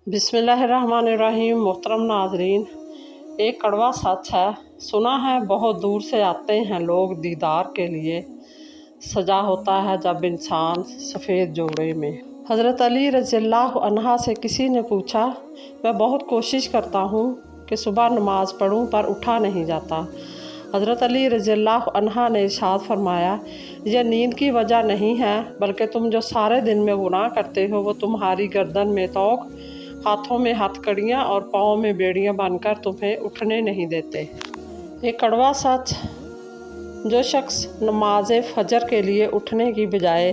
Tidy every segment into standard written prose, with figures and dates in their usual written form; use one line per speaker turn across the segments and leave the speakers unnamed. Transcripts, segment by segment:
बिस्मिल्लाहिर्रहमानिर्रहीम। मोहतरम नाजरीन, एक कड़वा सच है। सुना है बहुत दूर से आते हैं लोग दीदार के लिए, सजा होता है जब इंसान सफ़ेद जोड़े में। हज़रत अली रज़ियल्लाहु अन्हा से किसी ने पूछा, मैं बहुत कोशिश करता हूँ कि सुबह नमाज पढ़ूँ पर उठा नहीं जाता। हज़रत अली रज़ियल्लाहु अन्हा ने इरशाद फरमाया, यह नींद की वजह नहीं है, बल्कि तुम जो सारे दिन में गुनाह करते हो वो तुम्हारी गर्दन में तोक, हाथों में हथकड़ियाँ और पाँव में बेड़ियाँ बांधकर तुम्हें उठने नहीं देते। एक कड़वा सच, जो शख्स नमाज फजर के लिए उठने की बजाय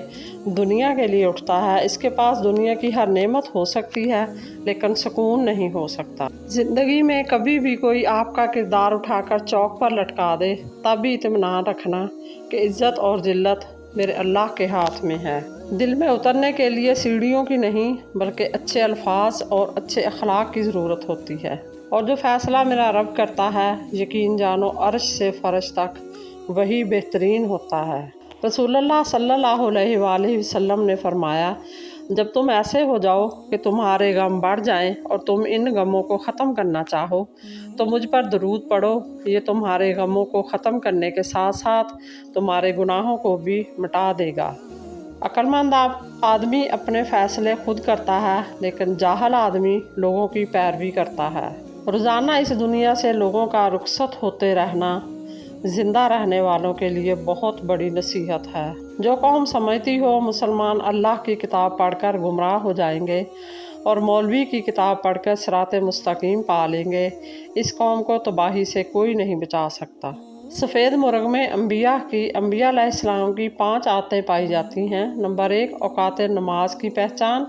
दुनिया के लिए उठता है, इसके पास दुनिया की हर नेमत हो सकती है लेकिन सुकून नहीं हो सकता। ज़िंदगी में कभी भी कोई आपका किरदार उठाकर चौक पर लटका दे, तब भी इत्मीनान रखना कि इज़्ज़त और ज़िल्लत मेरे अल्लाह के हाथ में है। दिल में उतरने के लिए सीढ़ियों की नहीं बल्कि अच्छे अल्फाज और अच्छे अखलाक की ज़रूरत होती है। और जो फ़ैसला मेरा रब करता है, यकीन जानो अर्श से फ़र्श तक वही बेहतरीन होता है। रसूलुल्लाह सल्लल्लाहु अलैहि वसल्लम ने फरमाया, जब तुम ऐसे हो जाओ कि तुम्हारे गम बढ़ जाएं और तुम इन गमों को ख़त्म करना चाहो तो मुझ पर दरूद पढ़ो। ये तुम्हारे गमों को ख़त्म करने के साथ साथ तुम्हारे गुनाहों को भी मिटा देगा। अक्लमंद आदमी अपने फ़ैसले खुद करता है, लेकिन जाहल आदमी लोगों की पैरवी करता है। रोज़ाना इस दुनिया से लोगों का रुखसत होते रहना ज़िंदा रहने वालों के लिए बहुत बड़ी नसीहत है। जो कौम समझती हो मुसलमान अल्लाह की किताब पढ़कर गुमराह हो जाएंगे और मौलवी की किताब पढ़कर सिराते मुस्तकीम पा लेंगे, इस कौम को तबाही से कोई नहीं बचा सकता। सफ़ेद मुर्ग में अंबिया अलैहिस्सलाम की 5 आदतें पाई जाती हैं। नंबर 1, औकात नमाज की पहचान,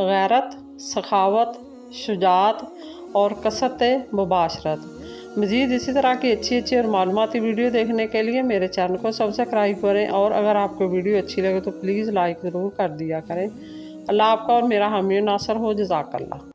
गैरत, सखावत, शुजात और कसरत मुबाशरत। मज़ीद इसी तरह की अच्छी और मालूमाती वीडियो देखने के लिए मेरे चैनल को सब्सक्राइब करें, और अगर आपको वीडियो अच्छी लगे तो प्लीज़ लाइक ज़रूर कर दिया करें। अल्लाह आपका और मेरा हामी नासर हो। जज़ाकल्लाह।